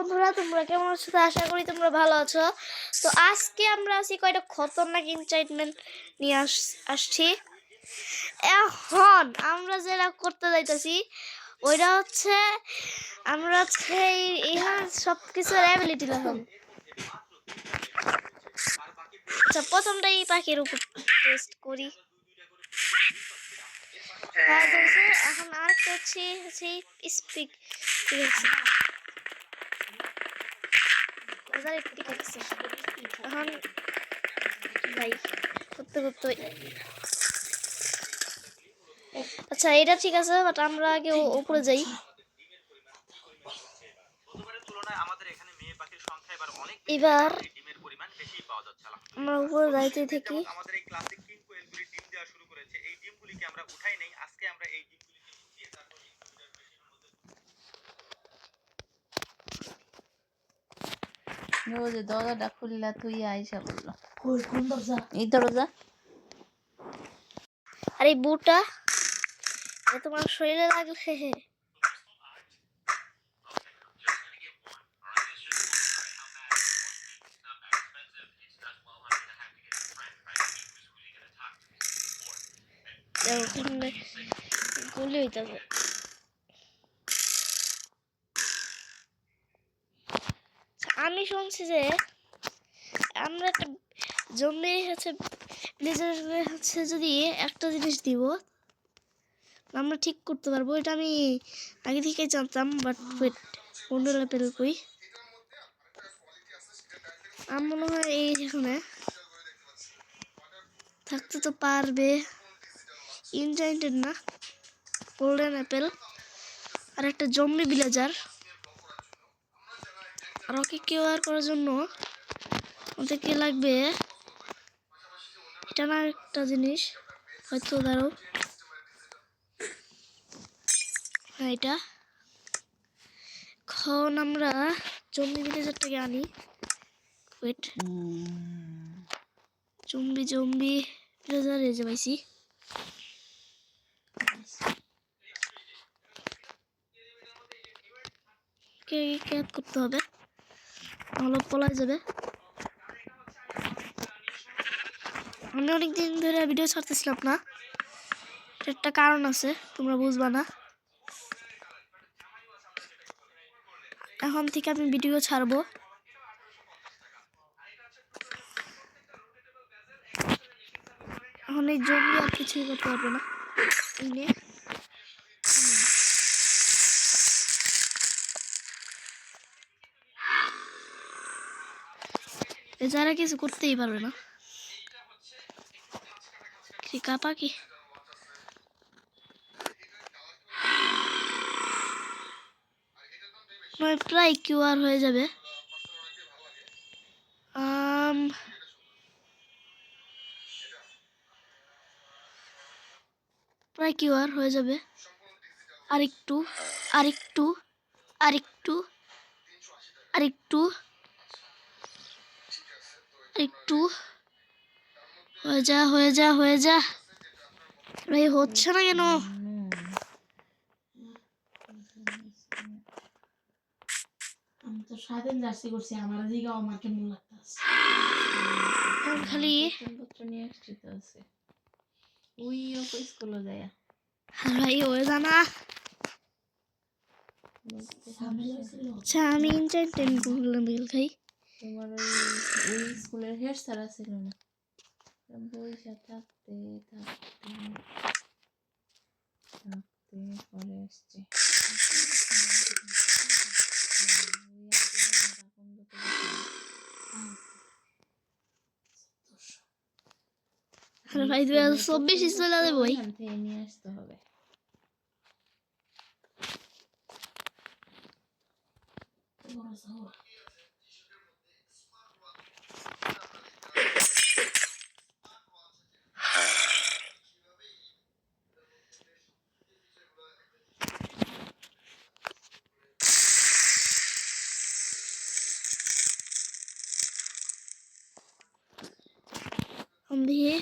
বন্ধুরা, তোমরা কেমন আছো? আশা করি তোমরা ভালো আছো। তো আজকে আমরা আছি কয়টা খতরনাক এনচান্টমেন্ট নিয়ে আসছি। এখন আমরা যেটা করতে যাইতেছি ওইটা হচ্ছে আমরা হচ্ছে ইহার সব কিছুর অ্যাবিলিটি লাগাম। আচ্ছা, প্রথমটা এই পাখির উপর টেস্ট করি। এখন আরেকটা হচ্ছে স্পিক এখন ভাই করতে করতে আচ্ছা এটা ঠিক আছে, বাট আমরা আগে উপরে যাই। এবার আমরা উপরে যাইতে থাকি। আমাদের এই ক্লাসে কিং কোয়েলগুলি ডিম দেওয়া শুরু করেছে। এই ডিমগুলিকে আমরা উঠাই নেই, আজকে আমরা এই ডিমগুলিকে দিয়ে তারপর রোজে দরজাটা খুললা তুই আইসা বললো কোন দরজা? এই দরজা। আর এই বুটা তোমার শরীরে লাগলে গুলি হইতেছে। আমি শুনছি যে আমরা একটা জম্বি হচ্ছে যদি একটা জিনিস দিব আমরা ঠিক করতে পারবো। এটা আমি আগে থেকেই জানতাম, বাট অন্য লেভেল কই আমার মনে হয় এইখানে থাকতে তো পারবে। ইনজাইন্টেড না, গোল্ডেন অ্যাপেল আর একটা জম্বি ভিলেজার। আর ওকে কিউআর করার জন্য আমাদের কি লাগবে? এটা না একটা জিনিস হয়তো ধরো এটা। এখন আমরা জম্বি ভিলেজারটাকে আনি। ওয়েট, জম্বি ভিলেজার এই যে পাইছি। ক্যাপ করতে হবে, নাহলে পলাই যাবে। আমি অনেকদিন ধরে ভিডিও ছাড়তেছিলাম না, একটা কারণ আছে, তোমরা বুঝবা না। এখন থেকে আমি ভিডিও ছাড়বো। এখন এই জম্বি আর কিছুই করতে পারবে না। যারা কিছু করতেই পারবে না। পাখি প্রায় কিউআর হয়ে যাবে। প্রায় কিউআর হয়ে যাবে। আরেকটু আরেকটু আরেকটু আরেকটু একটু হয়ে যা হয়ে যা হয়ে যা। ভাই হচ্ছে না কেন? আমি তো স্বাধীন জার্সি করছি, আমার দিকে আমার কেমন লাগতেছে। খালি পত্র নিয়ে আসছি তো আছে ওই অফিস স্কুলে যায়। ভাই হয়ে যা না। আচ্ছা আমি ইনচান্টেড করলাম খাই। তোমার ওই স্কুলের হেড স্যার ছিল না, বইসা থাকতে থাকতে থাকতে পরে আসছে। ভাই 2024 চলে যাবে ভাই। নিয়ে আসতে হবে। দিয়ে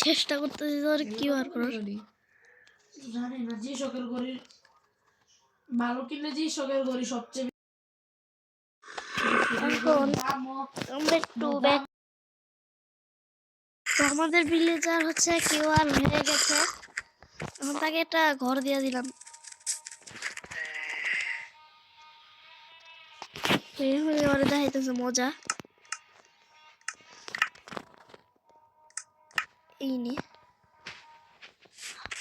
চেষ্টা করতেছি তোর কি বার করার। জানি না যে শখের ঘড়ি ভালো কিনলে যে শখের ঘড়ি সবচেয়ে এখন দামও আমরা একটু ব্যাক। তো আমাদের ভিলেজার হচ্ছে কিউআর হয়ে গেছে, এখন তাকে একটা ঘর দিয়ে দিলাম। ওরে দেখাইতেছে মজা। এই নে,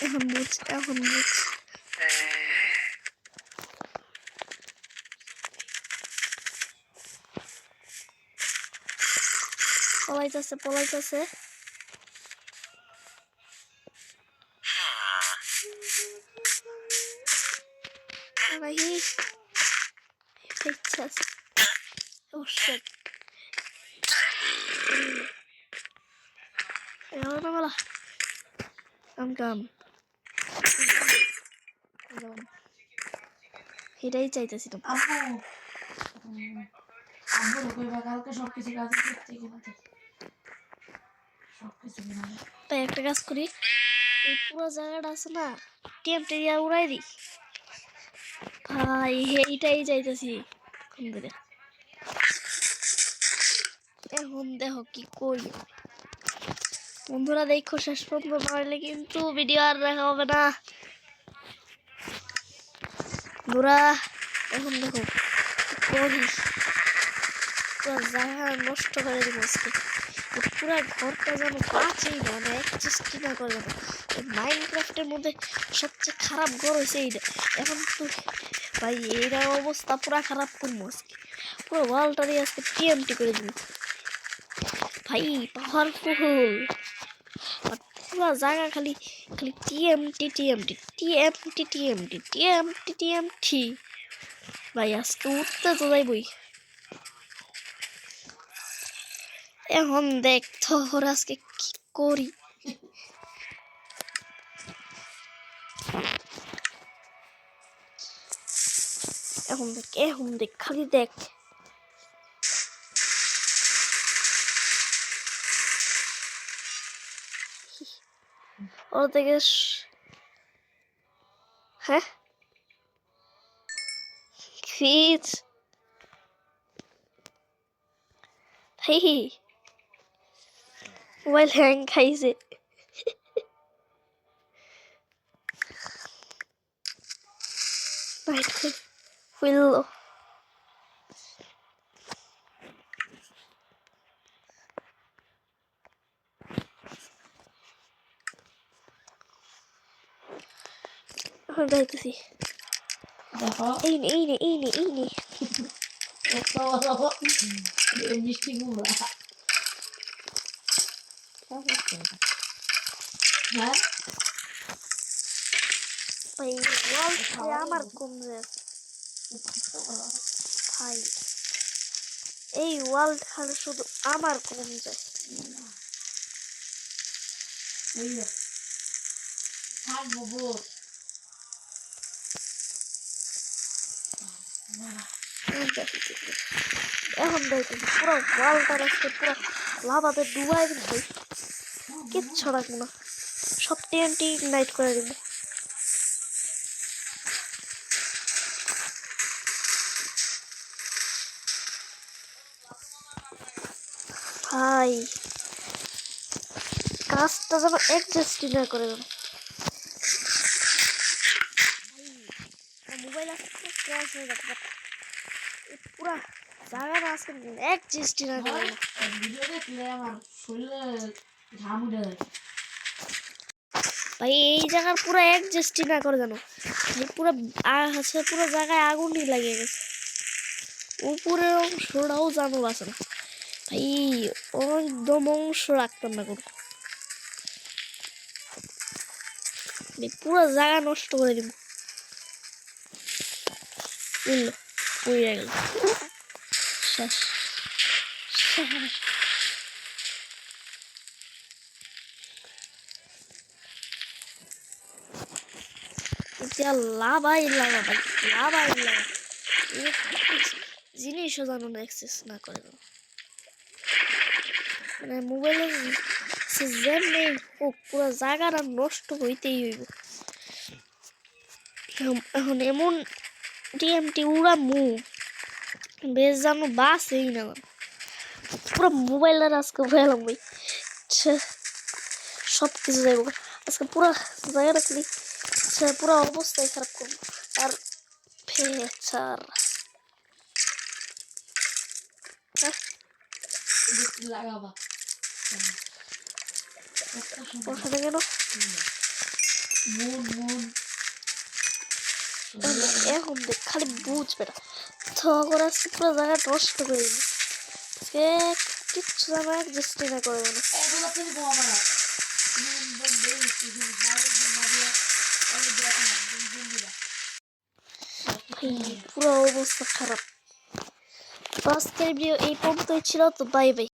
এখন বুঝ, এখন বুঝ। পলাইতেছে পলাইতেছে। Lagi pizza. Oh shit. Ya udah malah. Kam. এটাই চাইতেছি তো। আম্মু আম্মু কইবা কালকে সবকিছু কাজ করতে কিনা সবকিছু কিনা। তাই একটা কাজ করি, এই পুরো জায়গাটা আছে না, টেমটে দিয়া উড়াই দিই। ভাই এইটাই চাইতেছি কোন করে। এখন দেখো কি করি। বন্ধুরা দেখো শেষ পর্যন্ত নইলে কিন্তু ভিডিও আর দেখা হবে না। বন্ধুরা এখন দেখো করি, পুরো জায়গা নষ্ট করে দিব আজকে। পুরো ঘরটা যেন কাছেই না, মানে অ্যাডজাস্ট না করে দেবো। মাইনক্রাফটের মধ্যে সবচেয়ে খারাপ ঘর হয়েছে এইটা। এখন তো ভাই এইটা অবস্থা পুরা খারাপ করবো আজকে, পুরো ওয়ালটা দিয়ে আজকে টিএমটি করে দিব ভাই, পাওয়ারফুল। আর পুরো জায়গা খালি খালি TMT TMT TMT TMT TMT TMT. ভাই আজকে উঠতে তো যাইবই। এখন দেখ তোর আজকে কি করি। এখন দেখ খালি দেখ। ওর থেকে হ্যাঁ ফিজ ভাই মোবাইল হ্যাং খাইছে। ফিরলো এখন যাইতেছি। দেখো এই নে এই নে এই নে এই নে। মিষ্টি কুমড়া। হ্যাঁ ভাই ওয়ালটা আমার কম যায় ভাই, এই ওয়ালটা শুধু আমার কম যায়। থাকবো গো। এখন দেখুন পুরো ওয়ালটা রাখতে পুরো লাভাতে ডুবাই দিব ভাই, কিচ্ছু রাখবো না, সব টিএনটি নাইট করে দিব। ভাই কাজটা যেন অ্যাডজাস্টই না করে দেবো। মোবাইল আজকে ক্র্যাশ হয়ে যাবে, পুরা জায়গাটা আজকে অ্যাডজাস্টই না করে দেবো। ভিডিও দেখলে আমার শরীরে ঘাম উঠে যায়। ভাই এই জায়গার পুরো অ্যাডজাস্টই না করে জানো ভাই, পুরো হচ্ছে পুরো জায়গায় আগুনই লাগিয়ে গেছে। উপরের অংশটাও জানো আছে না ভাই, একদম অংশ রাখতাম না কোনো, পুরো জায়গা নষ্ট করে দিব। বুঝলো পুড়ে গেল শেষ শেষ। লাভাই লাগা ভাই, লাভাই লাগা, জিনিসও জানো না অ্যাক্সেস না করে দাও। মানে মোবাইলে আছে যেমনি হোক পুরো জায়গাটা নষ্ট হইতেই হইব। এখন এমন টিএমটি উড়া বেশ জানো বাস এই না পুরো মোবাইলটা আজকে উড়াইলাম ভাই। সব কিছু যাইব আজকে পুরো জায়গাটা খালি পুরো অবস্থায় খারাপ করবো। আর ফেচার লাগাবা ওখানে কেন এখন দেখ খালি বুঝবে না তখন আজকে পুরো জায়গা নষ্ট করে দিবি। আজকে কিচ্ছু জানা দৃষ্টি না করে দেবো পুরো অবস্থা খারাপ। তো আজকের ভিডিও এই পর্যন্তই ছিল। তো বাই বাই।